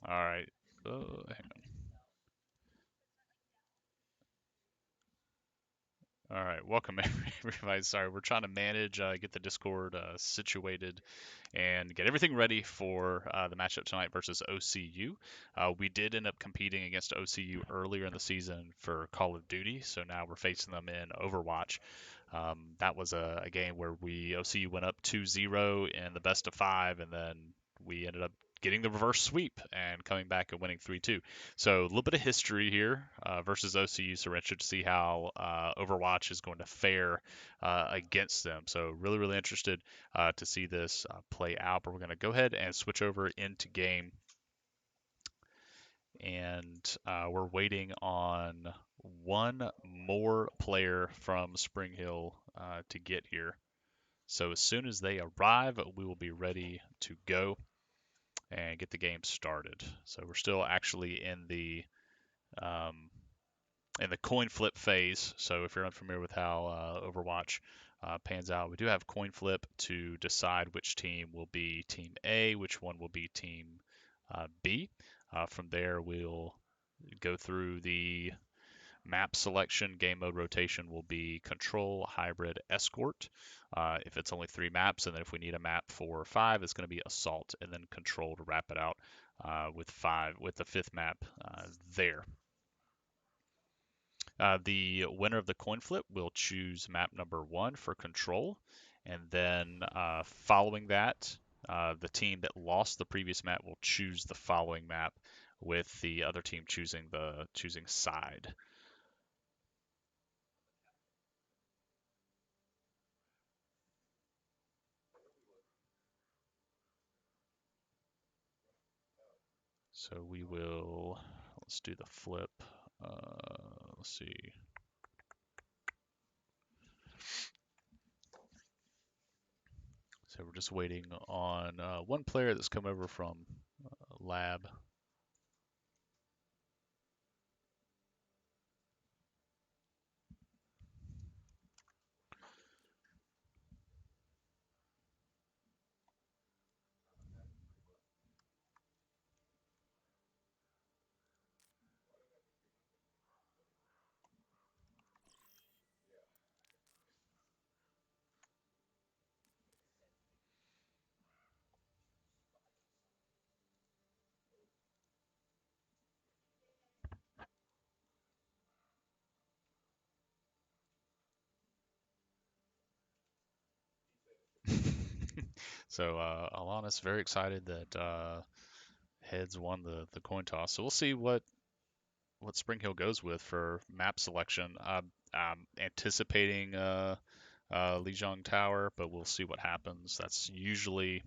All right. Hang on. All right. Welcome, everybody. Sorry, we're trying to manage, get the Discord situated, and get everything ready for the matchup tonight versus OCU. We did end up competing against OCU earlier in the season for Call of Duty, so now we're facing them in Overwatch. That was a game where OCU went up 2-0 in the best of five, and then we ended up getting the reverse sweep and coming back and winning 3-2. So a little bit of history here versus OCU. So we're interested to see how Overwatch is going to fare against them. So really interested to see this play out. But we're going to go ahead and switch over into game, and we're waiting on one more player from Spring Hill to get here. So as soon as they arrive, we will be ready to go and get the game started. So we're still actually um, in the coin flip phase. So if you're unfamiliar with how Overwatch pans out, we do have coin flip to decide which team will be Team A, which one will be Team B. From there, we'll go through the map selection. Game mode rotation will be control, hybrid, escort. If it's only 3 maps, and then if we need a map for 5, it's going to be assault, and then control to wrap it out with the 5th map there. The winner of the coin flip will choose map number 1 for control, and then following that, the team that lost the previous map will choose the following map, with the other team choosing side. So let's do the flip. Let's see. So we're just waiting on one player that's come over from lab. So Alana's very excited that Heads won the coin toss. So we'll see what Spring Hill goes with for map selection. I'm anticipating Lijiang Tower, but we'll see what happens. That's usually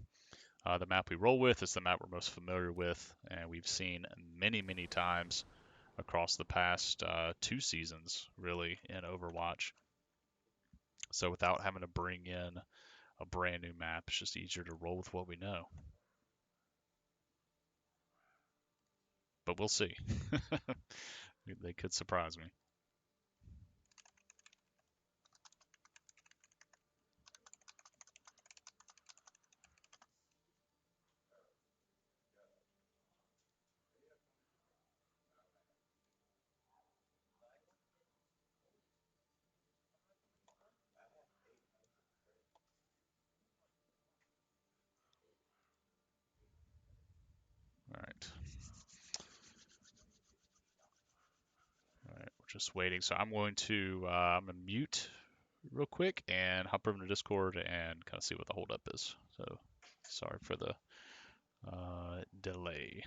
the map we roll with. It's the map we're most familiar with, and we've seen many times across the past 2 seasons, really, in Overwatch. So without having to bring in a brand new map, it's just easier to roll with what we know. But we'll see. They could surprise me. All right. All right. We're just waiting. So I'm gonna mute real quick and hop over to Discord and kind of see what the holdup is. So sorry for the delay.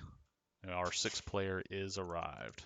Our 6th player is arrived.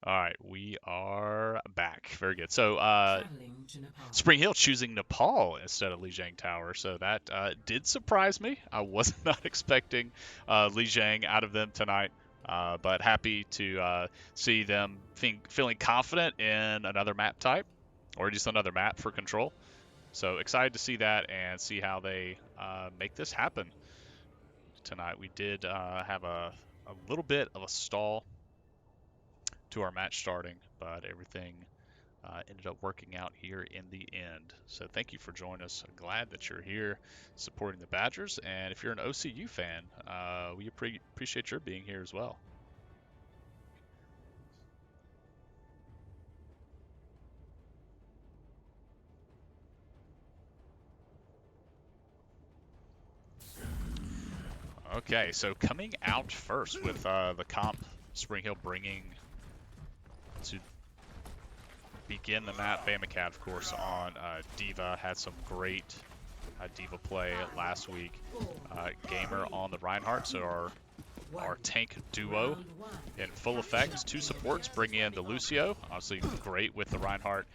All right, we are back. Very good. So, Spring Hill choosing Nepal instead of Lijiang Tower, so that did surprise me. I was not expecting Lijiang out of them tonight, but happy to see them feeling confident in another map type, or just another map for control. So excited to see that and see how they make this happen tonight. We did have a little bit of a stall to our match starting, but everything ended up working out here in the end. So thank you for joining us. I'm glad that you're here supporting the Badgers, and if you're an OCU fan, we appreciate your being here as well. Okay, so coming out first with the comp, Spring Hill bringing to begin the map, Bamacat, of course, on D.Va. Had some great D.Va play last week. Gamer on the Reinhardt, so our tank duo in full effect. Two supports bring in the Lucio, obviously great with the Reinhardt,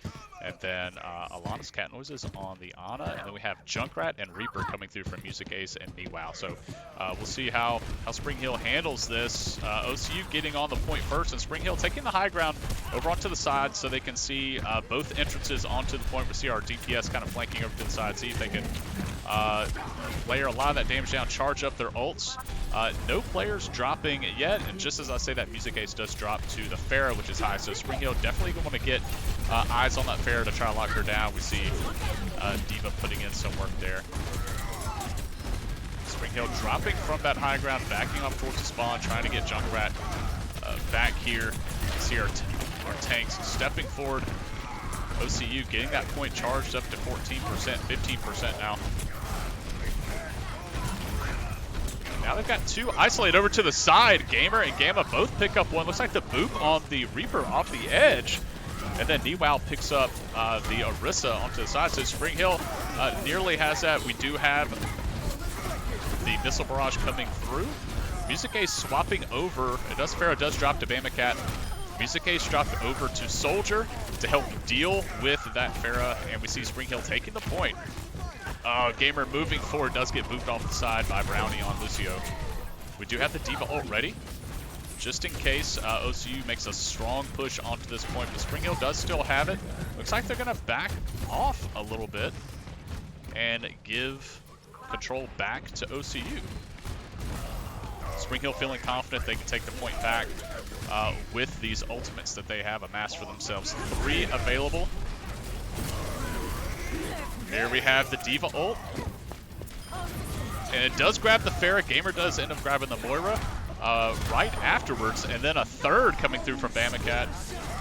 and then Alana's Cat Noises on the Ana, and then we have Junkrat and Reaper coming through from Music Ace and MeWow. So we'll see how Spring Hill handles this. OCU getting on the point first, and Spring Hill taking the high ground over onto the side so they can see both entrances onto the point. We see our DPS kind of flanking over to the side, see if they can layer a lot of that damage down, charge up their ults. No players dropping yet, and just as I say that, Music Ace does drop to the Pharah, which is high, so Spring Hill definitely going to want to get eyes on that Pharah to try to lock her down. We see D.Va putting in some work there. Spring Hill dropping from that high ground, backing up towards the spawn, trying to get Junkrat back here. You see our tanks stepping forward. OCU getting that point charged up to 14%, 15% now. Now they've got two isolated over to the side. Gamer and Gamma both pick up one. Looks like the boop on the Reaper off the edge. And then MeWow picks up the Orisa onto the side. So Spring Hill nearly has that. We do have the Missile Barrage coming through. Music Ace swapping over. Pharah does drop to Bamacat. Music Ace dropped over to Soldier to help deal with that Pharah. And we see Spring Hill taking the point. Gamer moving forward, does get moved off the side by Brownie on Lucio. We do have the D.Va ult ready, just in case OCU makes a strong push onto this point, but Spring Hill does still have it. Looks like they're going to back off a little bit and give control back to OCU. Spring Hill feeling confident they can take the point back with these ultimates that they have amassed for themselves. 3 available. Here we have the D.Va ult. And it does grab the Pharah. Gamer does end up grabbing the Moira right afterwards. And then a third coming through from Bamacat.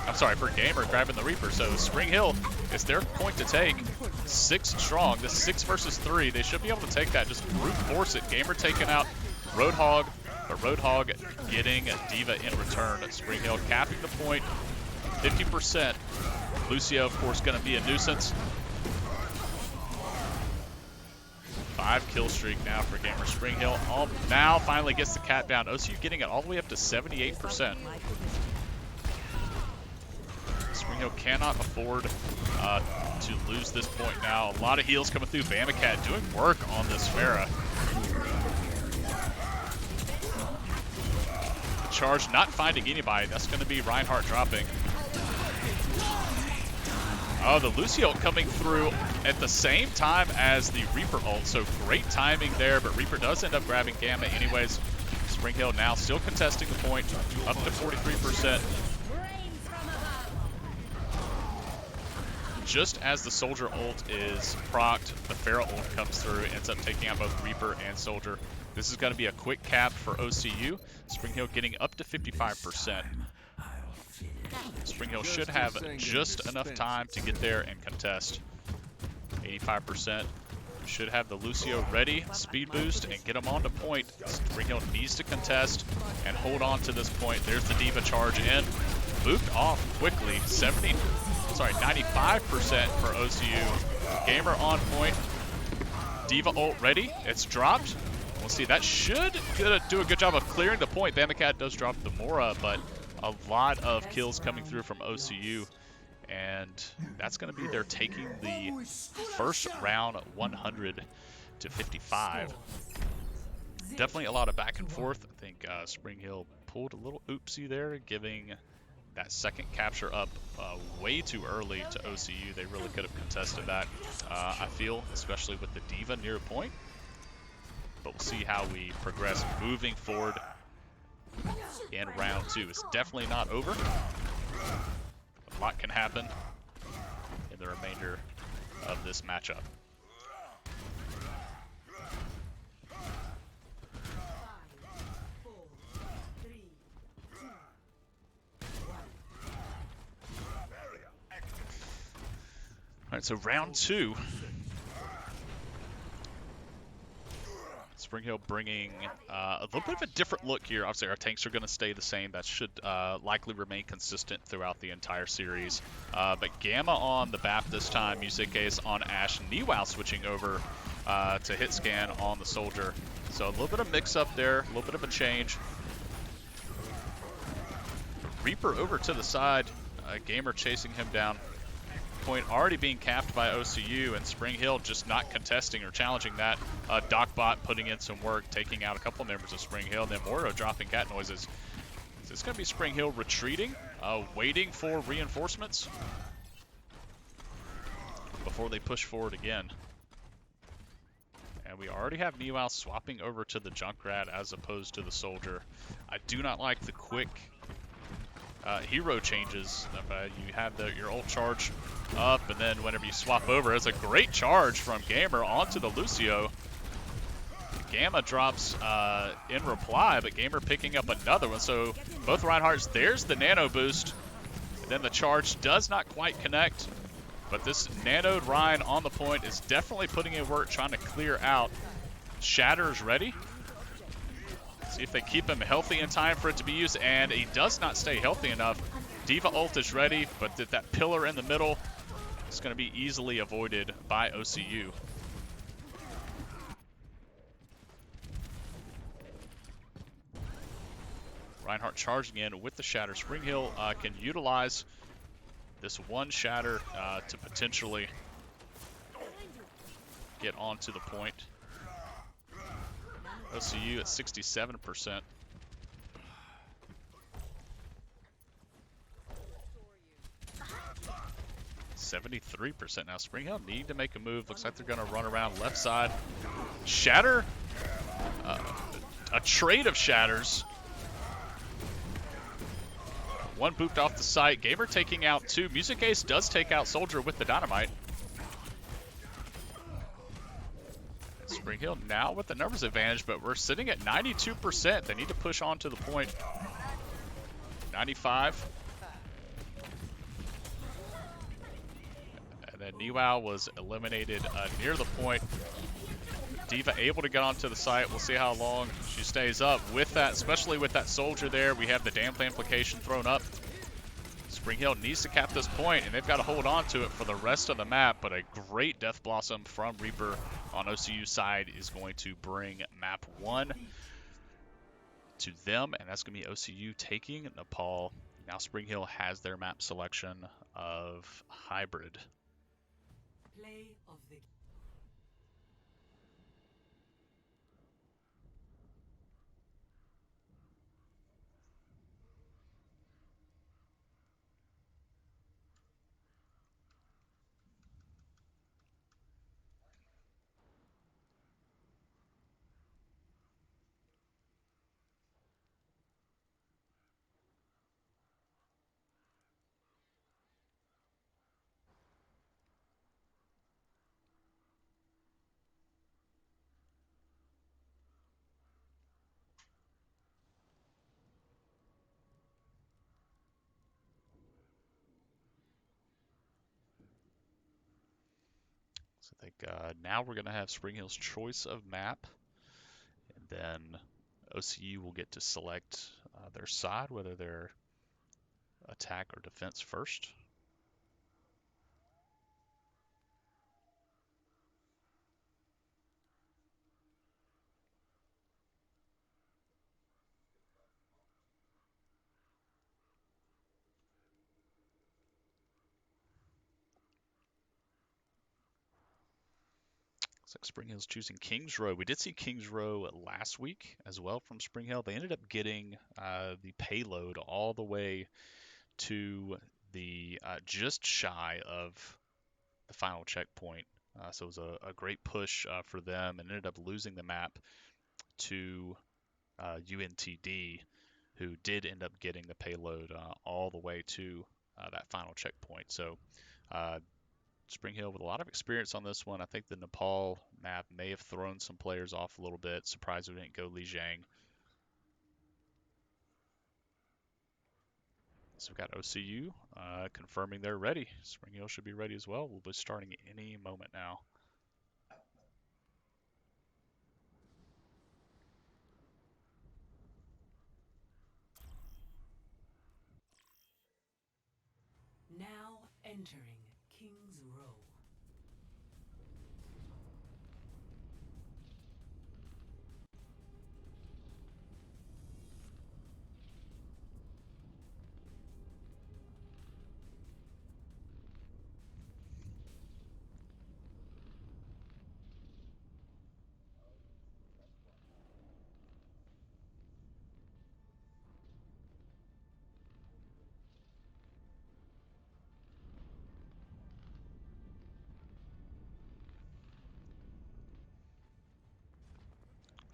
I'm sorry, for Gamer grabbing the Reaper. So Spring Hill, it's their point to take. 6 strong. This 6 versus 3. They should be able to take that. Just brute force it. Gamer taking out Roadhog. But Roadhog getting D.Va in return. Spring Hill capping the point. 50%. Lucio, of course, going to be a nuisance. 5 kill streak now for Gamer. Spring Hill now finally gets the cat down. OCU getting it all the way up to 78%. Spring Hill cannot afford to lose this point now. A lot of heals coming through. Bamacat doing work on this Pharah. The charge not finding anybody. That's going to be Reinhardt dropping. Oh, the Lucio coming through at the same time as the Reaper ult, so great timing there, but Reaper does end up grabbing Gamma anyways. Spring Hill now still contesting the point, up to 43%. Just as the Soldier ult is procced, the Pharah ult comes through, ends up taking out both Reaper and Soldier. This is going to be a quick cap for OCU. Spring Hill getting up to 55%. Spring Hill should have just enough time to get there and contest. 85%. Should have the Lucio ready, speed boost, and get him onto point. Spring Hill needs to contest and hold on to this point. There's the D.Va charge in. Moved off quickly. 95% for OCU. Gamer on point. D.Va ult ready. It's dropped. We'll see. That should do a good job of clearing the point. Bamacat does drop the Mora, but a lot of kills coming through from OCU, and that's going to be they're taking the first round 100 to 55. Definitely a lot of back and forth. I think Spring Hill pulled a little oopsie there, giving that second capture up way too early to OCU. They really could have contested that, I feel, especially with the Diva near point. But we'll see how we progress moving forward in round 2. It's definitely not over. A lot can happen in the remainder of this matchup. All right, so round 2. Spring Hill bringing a little bit of a different look here. Obviously, our tanks are going to stay the same. That should likely remain consistent throughout the entire series. But Gamma on the BAP this time, Music Ace on Ash, Niwao switching over to hit scan on the Soldier. So a little bit of mix-up there, a little bit of a change. Reaper over to the side, Gamer chasing him down. Point already being capped by OCU, and Spring Hill just not contesting or challenging that. Docbot putting in some work, taking out a couple members of Spring Hill, and then Moro dropping cat noises. So it's going to be Spring Hill retreating, waiting for reinforcements before they push forward again. And we already have Niwao swapping over to the Junkrat as opposed to the Soldier. I do not like the quick hero changes. You have your ult charge up, and then whenever you swap over, it's a great charge from Gamer onto the Lucio. Gamma drops in reply, but Gamer picking up another one. So both Reinhardts, there's the nano boost. And then the charge does not quite connect, but this nanoed Rein on the point is definitely putting in work, trying to clear out. Shatter's ready. See if they keep him healthy in time for it to be used, and he does not stay healthy enough. Diva ult is ready, but that pillar in the middle is going to be easily avoided by OCU. Reinhardt charging in with the Shatter. Spring Hill can utilize this one Shatter to potentially get onto the point. OCU at 67%. %73% now. Spring Hill need to make a move. Looks like they're going to run around left side. Shatter. A trade of Shatters. One booped off the site. Gamer taking out 2. Music Ace does take out Soldier with the Dynamite. Spring Hill now with the numbers advantage, but we're sitting at 92%. They need to push on to the point. 95. And then Niwao was eliminated near the point. Diva able to get onto the site. We'll see how long she stays up with that, especially with that Soldier there. We have the damp amplification thrown up. Spring Hill needs to cap this point, and they've got to hold on to it for the rest of the map, but a great Death Blossom from Reaper on OCU side is going to bring map 1 to them, and that's going to be OCU taking Nepal. Now Spring Hill has their map selection of Hybrid. Play of the So I think now we're going to have Spring Hill's choice of map, and then OCU will get to select their side, whether they're attack or defense first. Looks like Spring Hill's choosing Kings Row. We did see Kings Row last week as well from Spring Hill. They ended up getting the payload all the way to the just shy of the final checkpoint. So it was a great push for them, and ended up losing the map to UNTD, who did end up getting the payload all the way to that final checkpoint. So Spring Hill with a lot of experience on this one. I think the Nepal map may have thrown some players off a little bit. Surprised we didn't go Lijiang. So we've got OCU confirming they're ready. Spring Hill should be ready as well. We'll be starting any moment now. Now entering King's Row.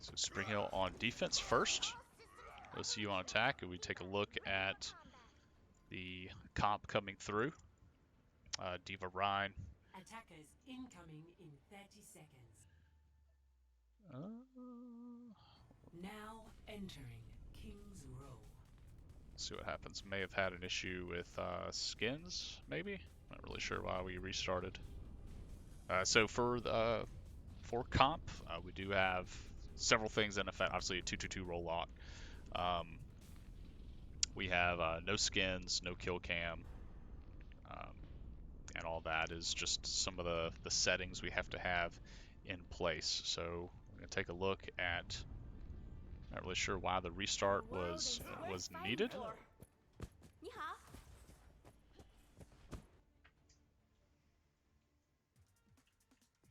So Spring Hill on defense first. OCU on attack, and we take a look at the comp coming through. Diva Rhine. Attackers incoming in 30 seconds. Now entering King's Row. See what happens. May have had an issue with skins, maybe? Not really sure why we restarted. So for comp, we do have several things in effect. Obviously, a 2-2-2 roll lock. We have no skins, no kill cam, and all that is just some of the settings we have to have in place. So we're going to take a look at. Not really sure why the restart was needed.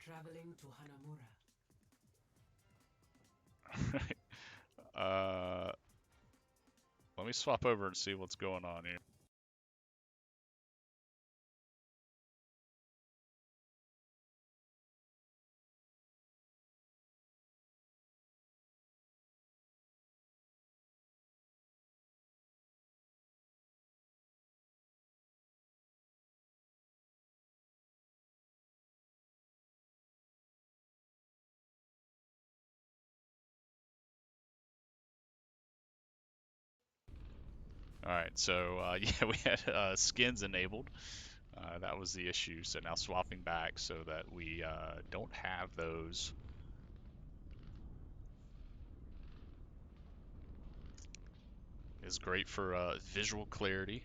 Traveling to Hanamura. Let me swap over and see what's going on here. Alright, so yeah, we had skins enabled. That was the issue. So now swapping back so that we don't have those. Is great for visual clarity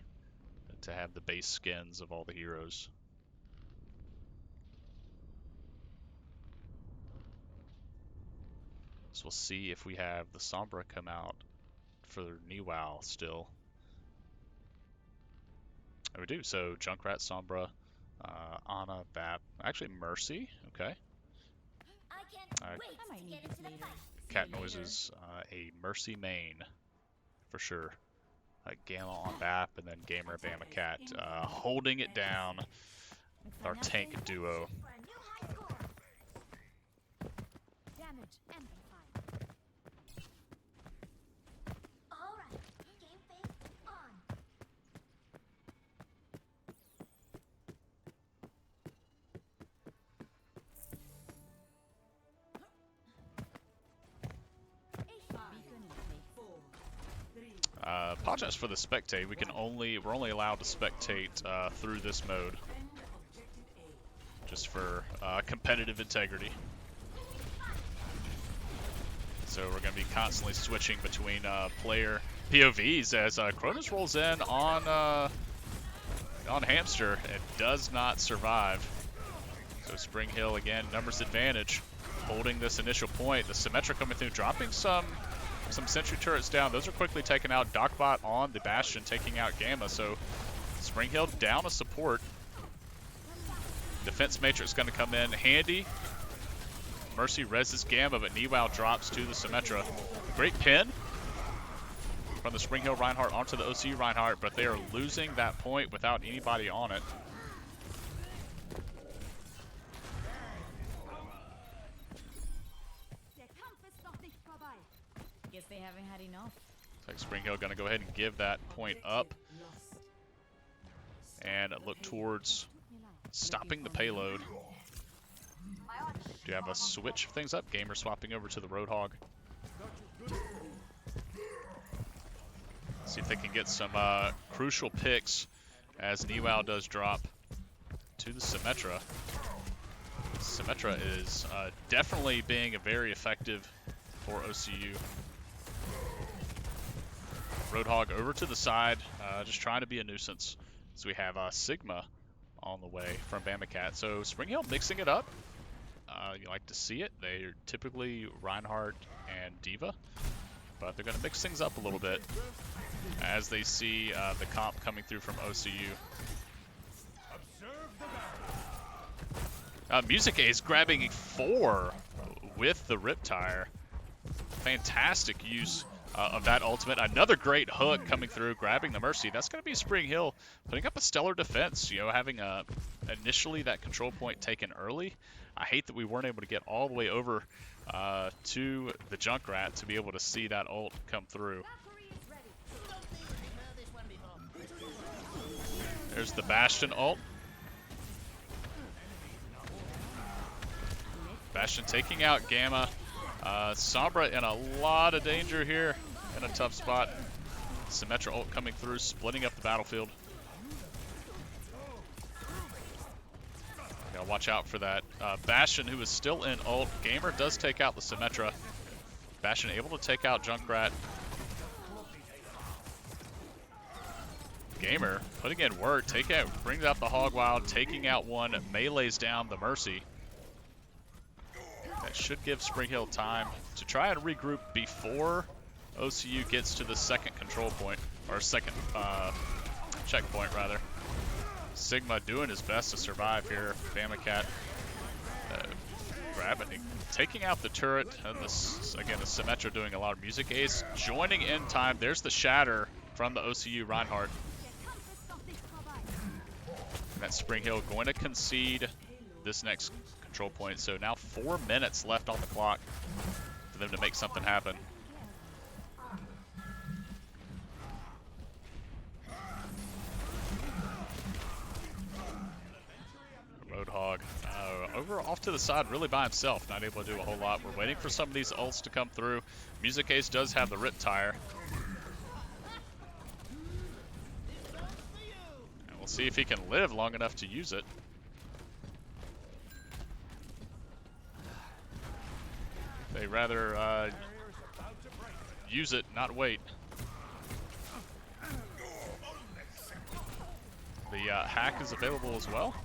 to have the base skins of all the heroes. So we'll see if we have the Sombra come out for Niwao still. And we do. So Junkrat, Sombra, Ana, Vap, actually Mercy. Okay. Cat Noises, a Mercy main for sure. Gamma on Vap, and then Gamer Bama Cat holding it down with our tank duo. Apologize for the spectate. We're only allowed to spectate through this mode, just for competitive integrity. So we're going to be constantly switching between player POVs as Cronus rolls in on Hamster and does not survive. So Spring Hill again, numbers advantage, holding this initial point. The Symmetra coming through, dropping some sentry turrets down. Those are quickly taken out. Docbot on the Bastion, taking out Gamma. So Spring Hill down a support. Defense Matrix going to come in handy. Mercy reses Gamma, but Niwao drops to the Symmetra. Great pin from the Spring Hill Reinhardt onto the OCU Reinhardt, but they are losing that point without anybody on it. Guess they haven't had enough. Looks like Spring Hill going to go ahead and give that point up and look towards stopping the payload. Do you have a switch things up? Gamer swapping over to the Roadhog. See if they can get some crucial picks as Niwao does drop to the Symmetra. Symmetra is definitely being very effective for OCU. Roadhog over to the side, just trying to be a nuisance. So we have Sigma on the way from Bamacat. So Spring Hill mixing it up. You like to see it. They're typically Reinhardt and Diva, but they're going to mix things up a little bit as they see the comp coming through from OCU. Music Ace grabbing 4 with the Riptire. Fantastic use of that ultimate. Another great hook coming through, grabbing the Mercy. That's going to be Spring Hill putting up a stellar defense, you know, having initially that control point taken early. I hate that we weren't able to get all the way over to the Junkrat to be able to see that ult come through. There's the Bastion ult. Bastion taking out Gamma. Sombra in a lot of danger here, in a tough spot. Symmetra ult coming through, splitting up the battlefield. Gotta watch out for that. Bastion, who is still in ult. Gamer does take out the Symmetra. Bastion able to take out Junkrat. Gamer putting in work, brings out the Hog Wild, taking out one, melees down the Mercy. That should give Spring Hill time to try and regroup before OCU gets to the second control point, or second checkpoint rather. Sigma doing his best to survive here. Bamacat grabbing, taking out the turret, and again the Symmetra doing a lot of Music Ace, joining in time. There's the shatter from the OCU Reinhardt. And that Spring Hill going to concede this next control point. So now 4 minutes left on the clock for them to make something happen. Roadhog over off to the side, really by himself, not able to do a whole lot. We're waiting for some of these ults to come through. Music Ace does have the Riptire. And we'll see if he can live long enough to use it. They rather use it, not wait. The hack is available as well.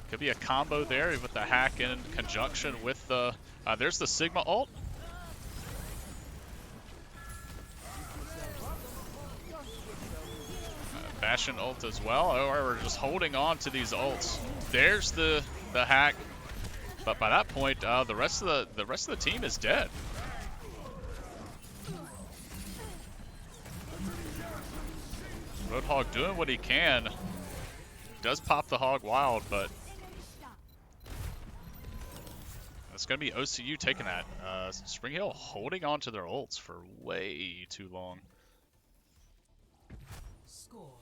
Could be a combo there with the hack in conjunction with the... there's the Sigma ult. Bastion ult as well. Or we're just holding on to these ults. There's the hack. But by that point, the rest of the team is dead. Roadhog doing what he can. Does pop the Hog Wild, but it's going to be OCU taking that. Spring Hill holding on to their ults for way too long. Score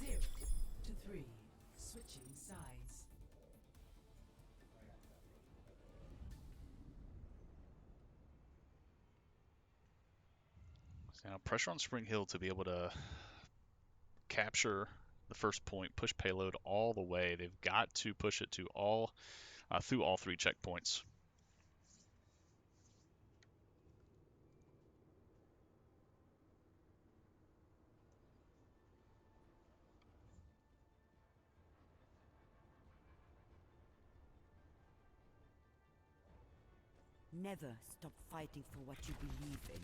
0-3. Switching sides. Now pressure on Spring Hill to be able to capture the first point, push payload all the way. They've got to push it to all through all 3 checkpoints. Never stop fighting for what you believe in.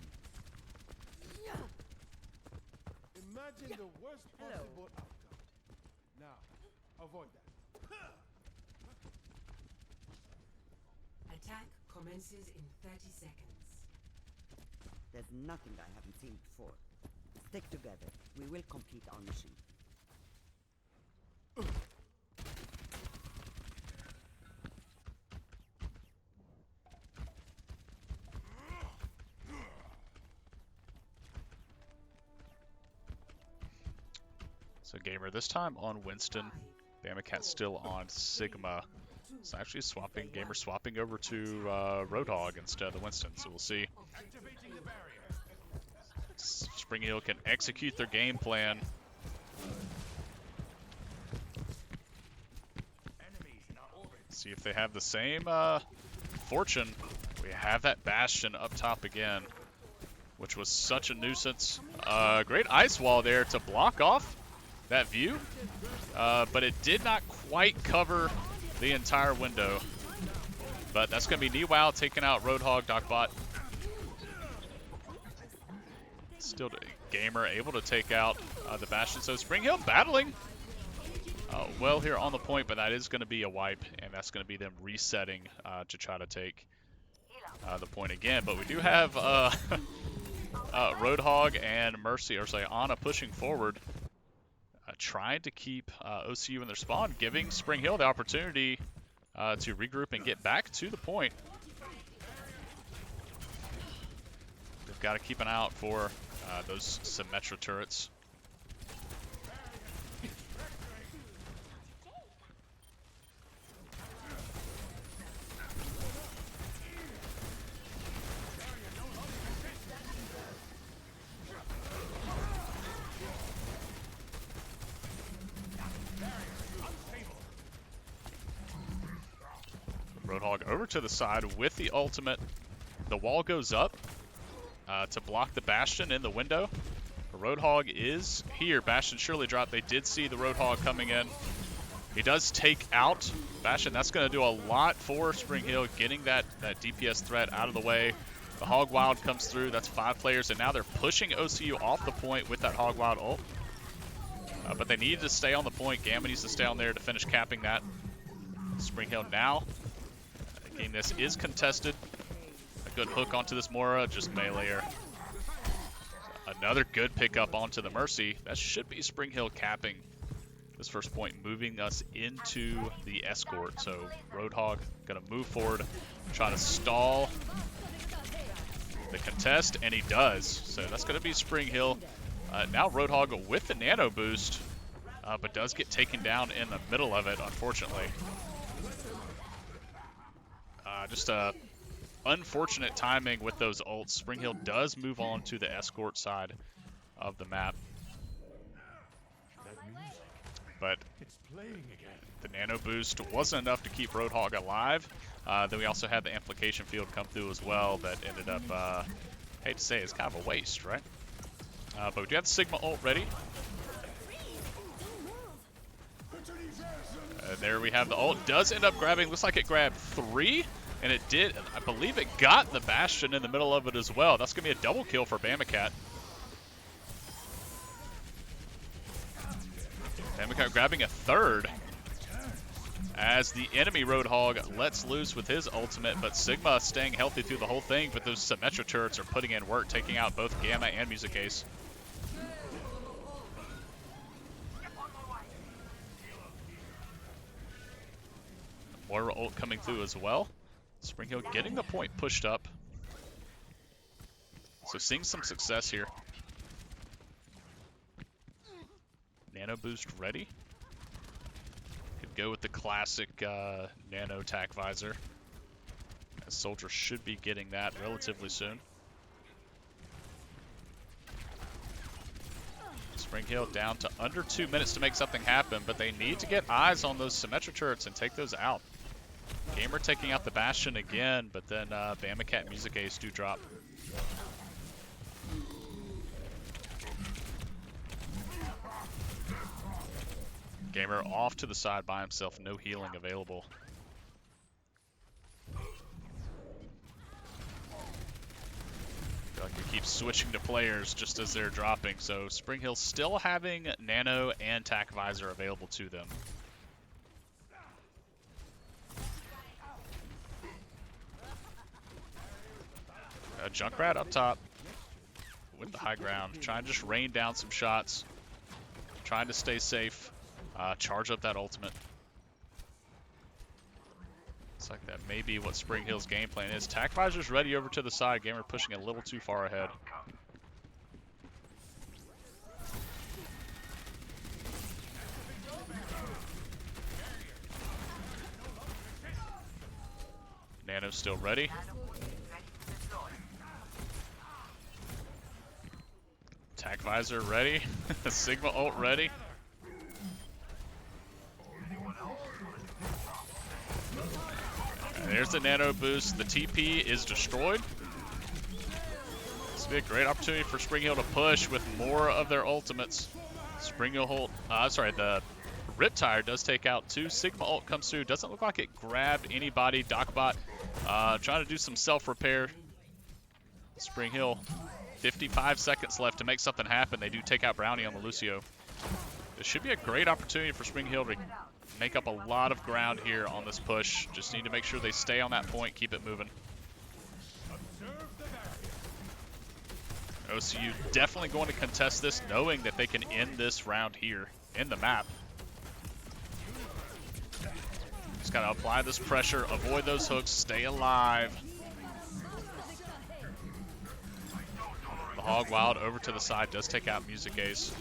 Imagine the worst possible outcome. Now, avoid that. Attack commences in 30 seconds. There's nothing I haven't seen before. Stick together. We will complete our mission. So Gamer this time on Winston. Bamacat still on Sigma. It's actually swapping, Gamer swapping over to Roadhog instead of the Winston, so we'll see. Spring Hill can execute their game plan. See if they have the same fortune. We have that Bastion up top again, which was such a nuisance. Great ice wall there to block off that view, but it did not quite cover the entire window. But that's going to be Niwow taking out Roadhog, Docbot. Still Gamer able to take out the Bastion. So Spring Hill battling well here on the point, but that is going to be a wipe, and that's going to be them resetting to try to take the point again. But we do have Roadhog and Mercy, or say Ana, pushing forward, trying to keep OCU in their spawn, giving Spring Hill the opportunity to regroup and get back to the point. They've got to keep an eye out for those Symmetra turrets. Roadhog over to the side with the ultimate. The wall goes up to block the Bastion in the window. The Roadhog is here. Bastion surely dropped. They did see the Roadhog coming in. He does take out Bastion. That's going to do a lot for Spring Hill, getting that DPS threat out of the way. The Hog Wild comes through. That's 5 players, and now they're pushing OCU off the point with that Hog Wild ult. But they need to stay on the point. Gamma needs to stay on there to finish capping that. Spring Hill now. Again, this is contested. A good hook onto this Mora, just melee her. Another good pickup onto the Mercy. That should be Spring Hill capping this first point, moving us into the escort. So Roadhog gonna move forward, try to stall the contest, and he does. So that's gonna be Spring Hill. Now Roadhog with the nano boost, but does get taken down in the middle of it, unfortunately. Just unfortunate timing with those ults. Spring Hill does move on to the escort side of the map. But the nano boost wasn't enough to keep Roadhog alive. Then we also had the amplification field come through as well that ended up, hate to say, it's kind of a waste, right? But we do have the Sigma ult ready. There we have the ult. Does end up grabbing, looks like it grabbed 3. And it did, I believe it got the Bastion in the middle of it as well. That's going to be a double kill for Bamacat. Bamacat grabbing a 3rd as the enemy Roadhog lets loose with his ultimate, but Sigma staying healthy through the whole thing, but those Symmetra turrets are putting in work, taking out both Gamma and Music Ace. Moira ult coming through as well. Spring Hill getting the point pushed up. So seeing some success here. Nano boost ready. Could go with the classic nano tac visor. As Soldier should be getting that relatively soon. Spring Hill down to under 2 minutes to make something happen, but they need to get eyes on those Symmetra turrets and take those out. Gamer taking out the Bastion again, but then Bamacat and Music Ace do drop. Gamer off to the side by himself, no healing available. Feel like we keep switching to players just as they're dropping, so Spring Hill still having Nano and Tac Visor available to them. Junkrat up top with the high ground, trying to just rain down some shots, trying to stay safe, charge up that ultimate. Looks like that may be what Spring Hill's game plan is. Tac Visor's ready over to the side. Gamer pushing a little too far ahead. Nano's still ready. Tac Visor ready. Sigma ult ready. And there's the Nano boost. The TP is destroyed. This will be a great opportunity for Spring Hill to push with more of their ultimates. Spring Hill the Riptire does take out 2. Sigma ult comes through. Doesn't look like it grabbed anybody. Docbot trying to do some self-repair. Spring Hill, 55 seconds left to make something happen. They do take out Brownie on the Lucio. This should be a great opportunity for Spring Hill to make up a lot of ground here on this push. Just need to make sure they stay on that point, keep it moving. OCU definitely going to contest this, knowing that they can end this round here in the map. Just gotta apply this pressure, avoid those hooks, stay alive. The Hog Wild over to the side does take out Music Ace.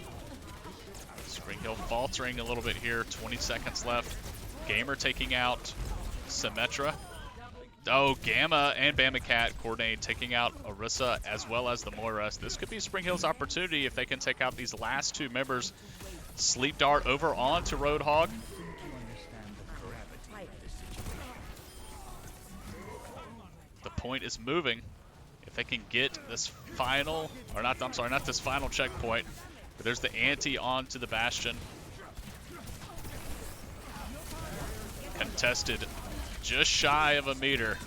Spring Hill faltering a little bit here, 20 seconds left. Gamer taking out Symmetra. Oh, Gamma and Bama Cat coordinate taking out Orisa as well as the Moira. This could be Spring Hill's opportunity if they can take out these last 2 members. Sleep Dart over onto Roadhog. The point is moving. If they can get this final, or not, I'm sorry, not this final checkpoint, but there's the ante onto the Bastion. Contested just shy of a meter.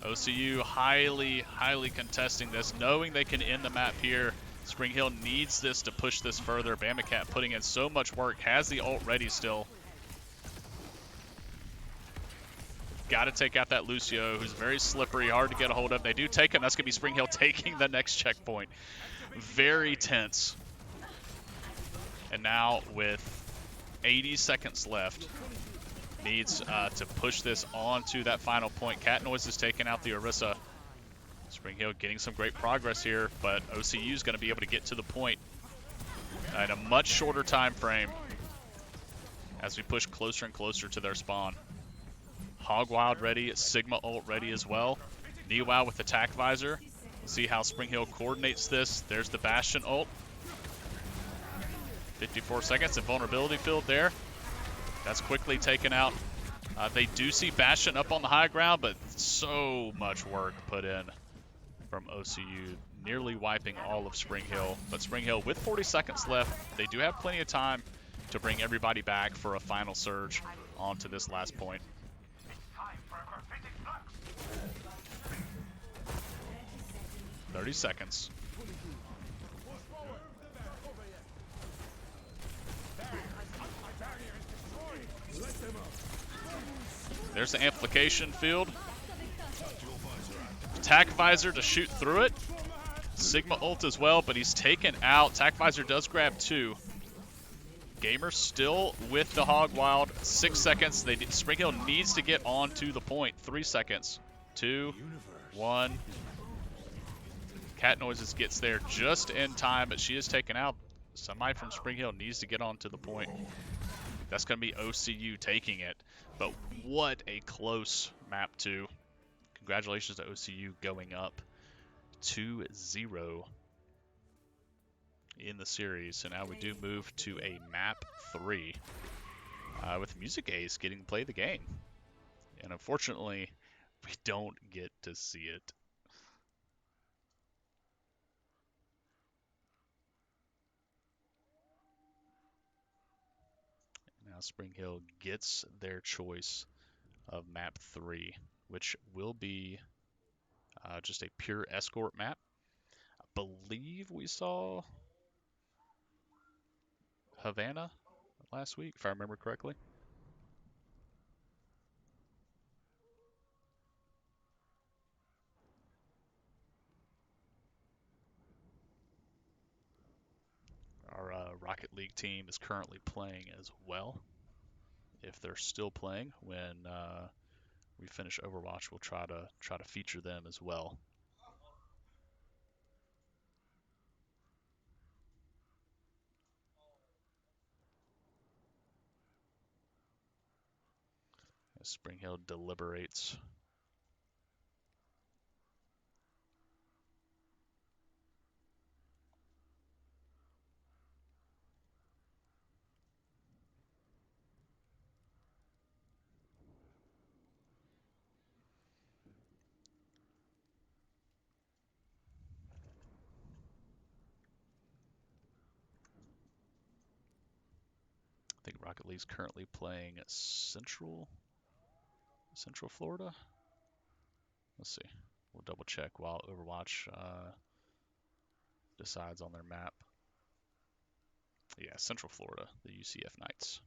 OCU highly contesting this, knowing they can end the map here. Spring Hill needs this to push this further. Bama Cat putting in so much work, has the ult ready still. Got to take out that Lucio, who's very slippery, hard to get a hold of. They do take him. That's going to be Spring Hill taking the next checkpoint. Very tense. And now with 80 seconds left, needs to push this onto that final point. Cat Noise is taking out the Orisa. Spring Hill getting some great progress here, but OCU is going to be able to get to the point in a much shorter time frame as we push closer and closer to their spawn. Hog Wild ready, Sigma ult ready as well. Niwa with Attack Visor. We'll see how Spring Hill coordinates this. There's the Bastion ult. 54 seconds, invulnerability field there. That's quickly taken out. They do see Bastion up on the high ground, but so much work put in from OCU, nearly wiping all of Spring Hill. But Spring Hill, with 40 seconds left, they do have plenty of time to bring everybody back for a final surge onto this last point. 30 seconds. There's the amplification field. Attack Visor to shoot through it. Sigma ult as well, but he's taken out. Attack Visor does grab 2. Gamer still with the Hog Wild. 6 seconds. Spring Hill needs to get onto the point. 3 seconds. 2, 1. Cat Noises gets there just in time, but she is taken out. Somebody from Spring Hill needs to get onto the point. That's going to be OCU taking it. But what a close map 2. Congratulations to OCU going up 2-0 in the series. So now we do move to a map 3 with Music Ace getting to play the game. And unfortunately, we don't get to see it. Now Spring Hill gets their choice of map 3, which will be just a pure escort map. I believe we saw Havana last week, if I remember correctly. Rocket League team is currently playing as well. If they're still playing when we finish Overwatch, we'll try to feature them as well. As Spring Hill deliberates. I think Rocket League's currently playing Central Florida. Let's see. We'll double check while Overwatch decides on their map. Yeah, Central Florida, the UCF Knights.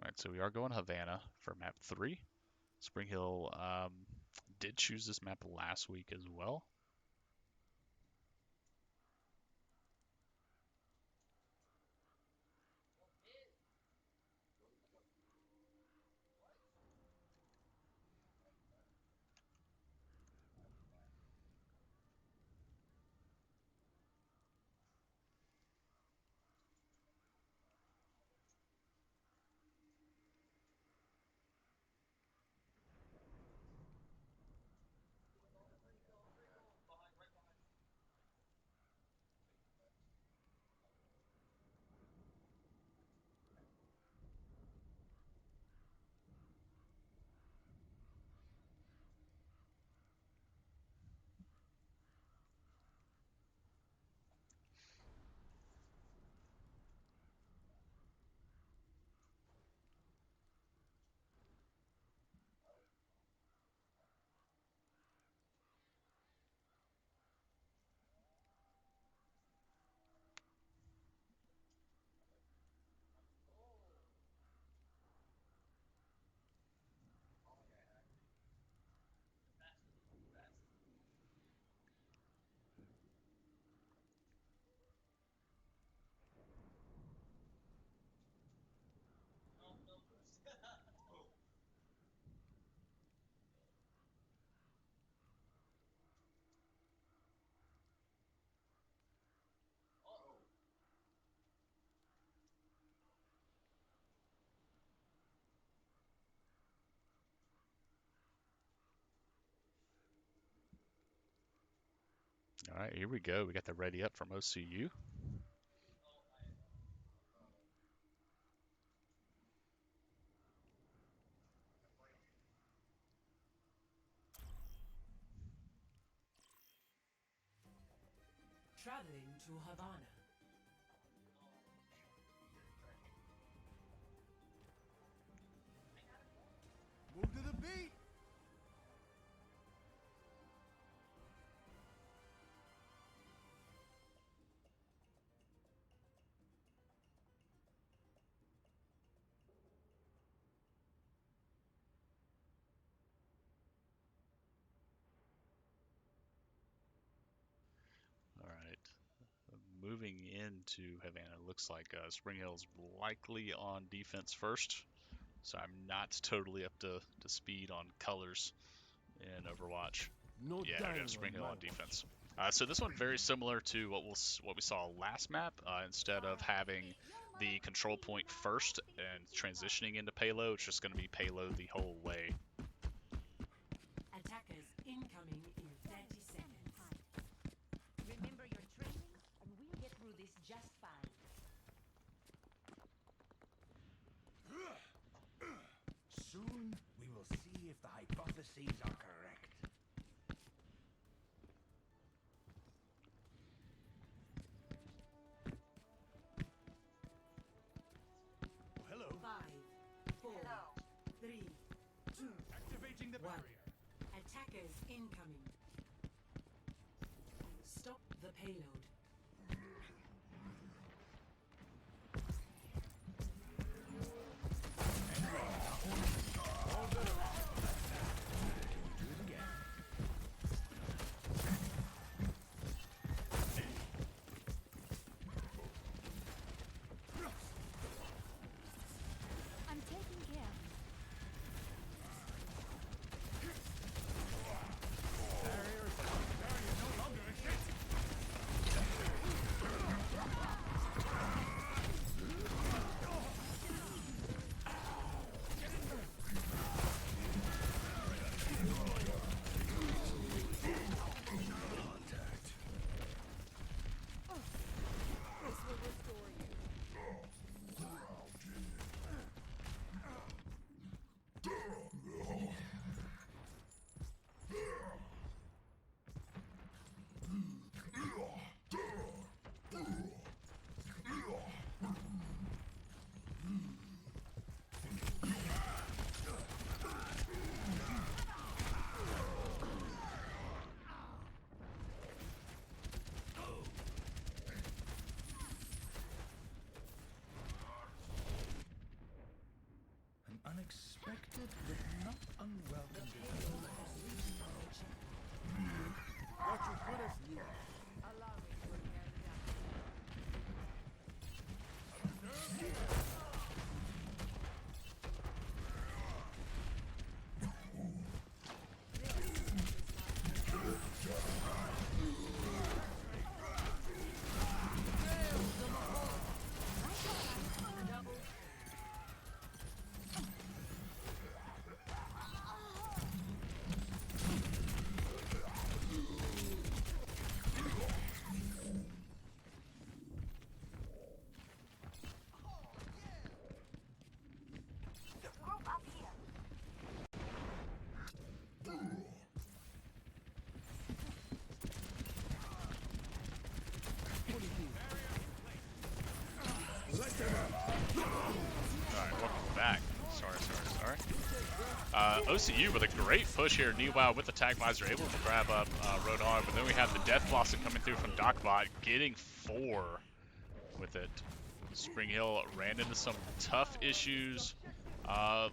All right, so we are going Havana for map 3. Spring Hill did choose this map last week as well. All right, here we go. We got the ready up from OCU. Traveling to Havana. Move to the beat. All right. Moving into Havana, looks like Spring Hill's likely on defense first. So I'm not totally up to speed on colors in Overwatch. No Yeah, there we go. dying Spring on Hill my on watch. defense. So this one very similar to what we saw last map. Instead of having the control point first and transitioning into payload, it's just going to be payload the whole way. Attackers incoming in 30 seconds. Remember your training, and we'll get through this just fine. Soon, we will see if the hypotheses are correct. Hello. 5, 4, 3, 2, Activating the 1. barrier. Attackers incoming. Stop the payload. OCU with a great push here. Newild with the Tag Visor able to grab up Roadhog, but then we have the Death Blossom coming through from Docbot, getting 4 with it. Spring Hill ran into some tough issues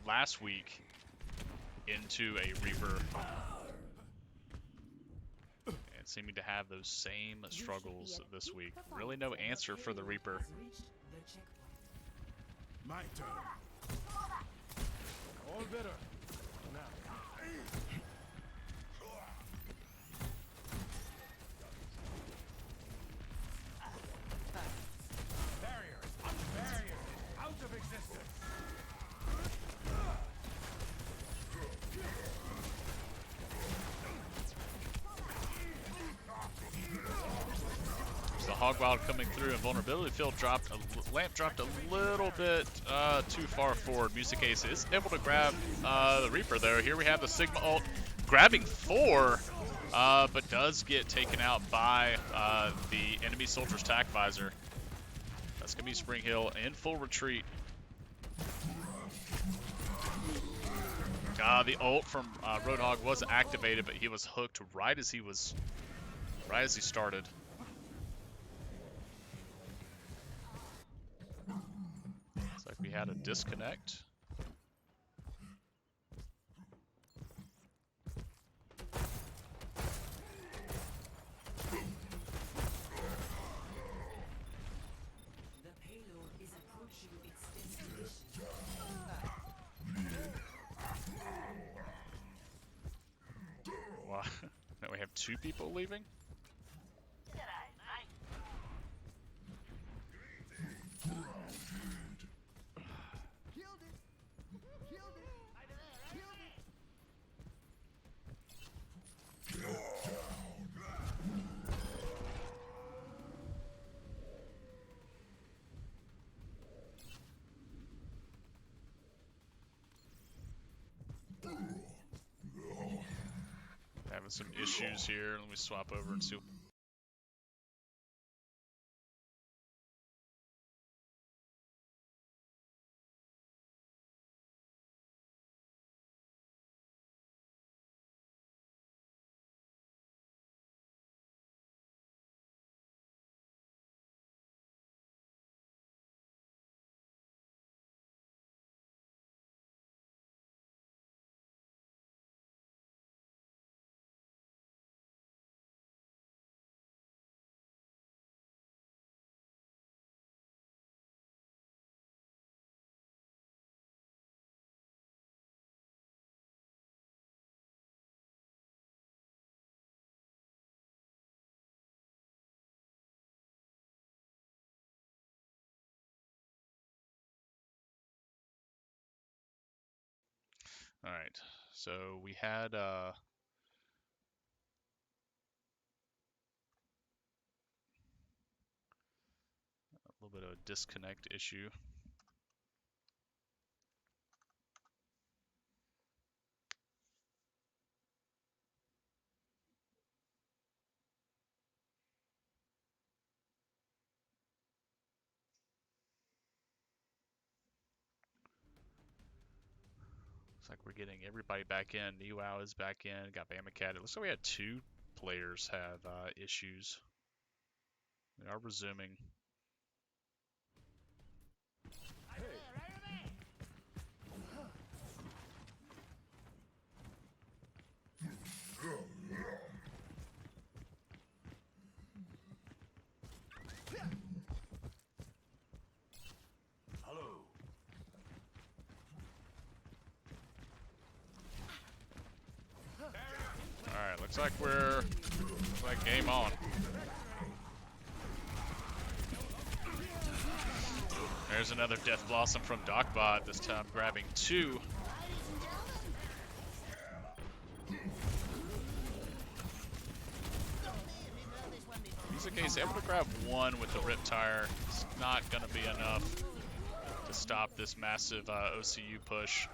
last week into a Reaper. And seeming to have those same struggles this week. Really no answer for the Reaper. Has reached the checkpoint. My turn. All better. Now. Barriers out of existence. There's the Hogwild coming through, and Vulnerability Field dropped. Lamp dropped a little bit too far forward. Music Ace is able to grab the Reaper there. Here we have the Sigma ult grabbing 4, but does get taken out by the enemy soldier's Tac Visor. That's going to be Spring Hill in full retreat. The ult from Roadhog was activated, but he was hooked right as he started. Looks like we had a disconnect. The payload is approaching its destination. Wow. Now we have 2 people leaving. Killed it. Killed it. Killed it. Having some issues here. Let me swap over and see. All right, so we had a little bit of a disconnect issue. Looks like we're getting everybody back in. Newau is back in. Got Bamacat. It looks like we had 2 players have issues. They are resuming. Hello. All right, looks like game on. There's another Death Blossom from Docbot, this time grabbing 2. Music Ace able to grab 1 with the Riptire. It's not going to be enough to stop this massive OCU push.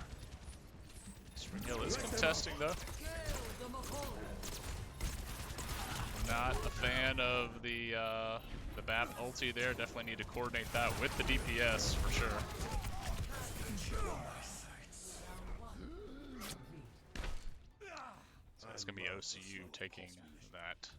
Spring Hill is contesting though. Not a fan of the BAP ulti there. Definitely need to coordinate that with the DPS for sure. OCU taking that.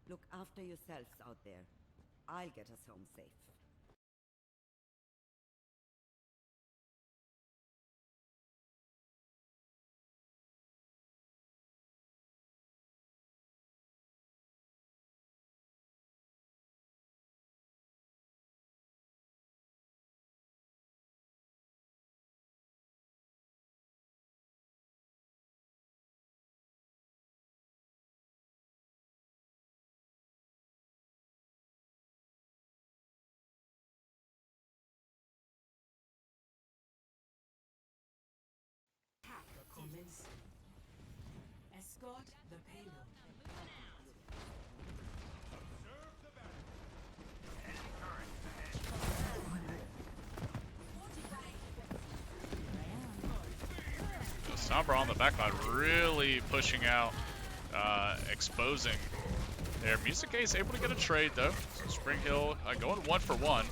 Look after yourselves out there. I'll get us home safe. Hack commencing. Escort the payload. Sombra on the backline really pushing out, exposing there. Music Ace able to get a trade though. So Spring Hill going 1 for 1.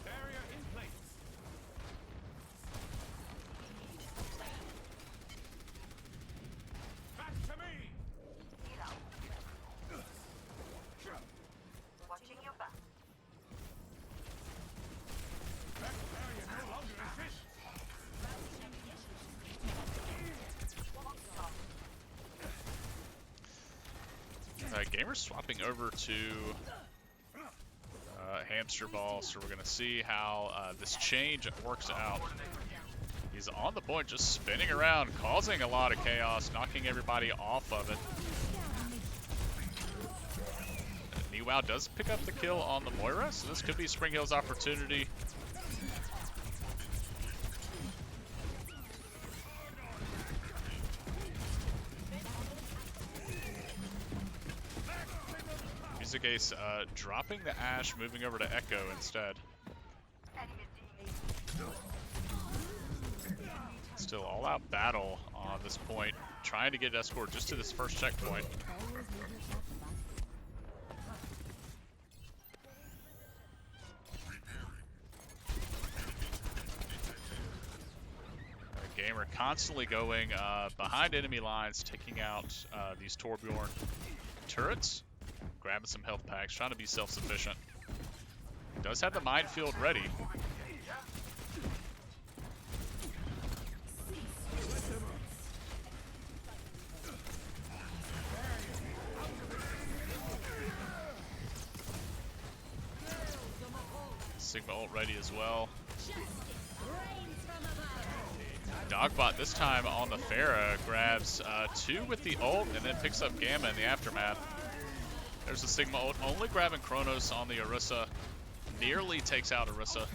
Barrier in place. Back to me. Watching your back. That barrier no longer exists. Gamer's swapping over to Hamster Ball, so we're going to see how this change works out. He's on the point, just spinning around, causing a lot of chaos, knocking everybody off of it. Niwao does pick up the kill on the Moira, so this could be Spring Hill's opportunity. Music Ace dropping the Ashe, moving over to Echo instead. Still all out battle on this point, trying to get Escort just to this first checkpoint. Gamer constantly going behind enemy lines, taking out these Torbjorn turrets, grabbing some health packs, trying to be self-sufficient. Does have the minefield ready. Sigma ult ready as well. Dogbot this time on the Pharah grabs 2 with the ult and then picks up Gamma in the aftermath. There's the Sigma ult, only grabbing Kronos on the Orisa. Nearly takes out Orisa,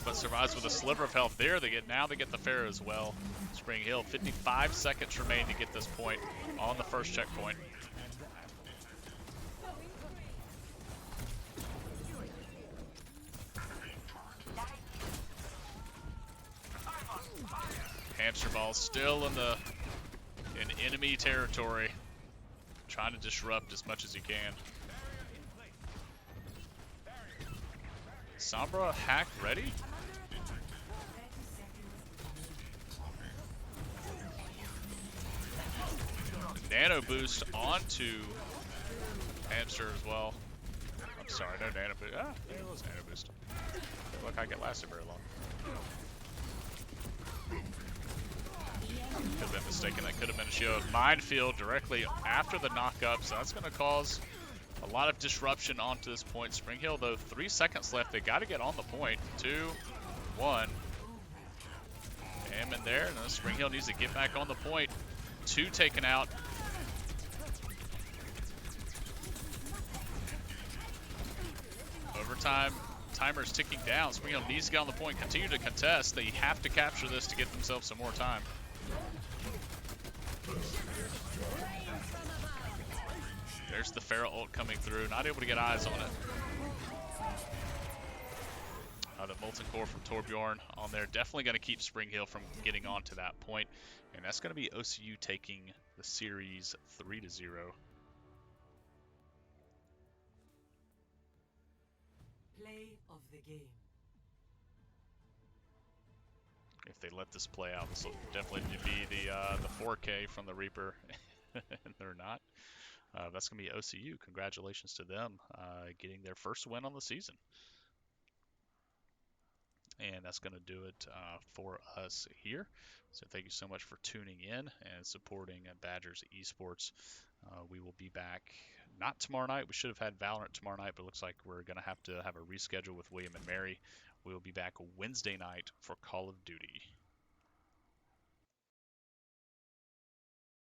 but survives with a sliver of health there. Now they get the Pharah as well. Spring Hill, 55 seconds remain to get this point on the first checkpoint. Hamster Ball still in enemy territory, trying to disrupt as much as he can. Sombra hack ready? Nano boost onto Hamster as well. I'm sorry, no nano boost. Ah, there was nano boost. Didn't look like it lasted very long. Could have been mistaken. That could have been a shield. Minefield directly after the knockup, so that's going to cause a lot of disruption onto this point. Spring Hill, though, 3 seconds left. They got to get on the point. 2, 1. Bam in there. And Spring Hill needs to get back on the point. 2 taken out. Overtime. Timer's ticking down. Spring Hill needs to get on the point. Continue to contest. They have to capture this to get themselves some more time. There's the Pharah ult coming through. Not able to get eyes on it. The Molten Core from Torbjorn on there. Definitely going to keep Spring Hill from getting on to that point. And that's going to be OCU taking the series 3-0. Play of the game. If they let this play out, this will definitely be the 4K from the Reaper. And they're not. That's going to be OCU. Congratulations to them getting their first win on the season. And that's going to do it for us here. So thank you so much for tuning in and supporting Badgers Esports. We will be back not tomorrow night. We should have had Valorant tomorrow night, but it looks like we're going to have a reschedule with William and Mary. We will be back Wednesday night for Call of Duty.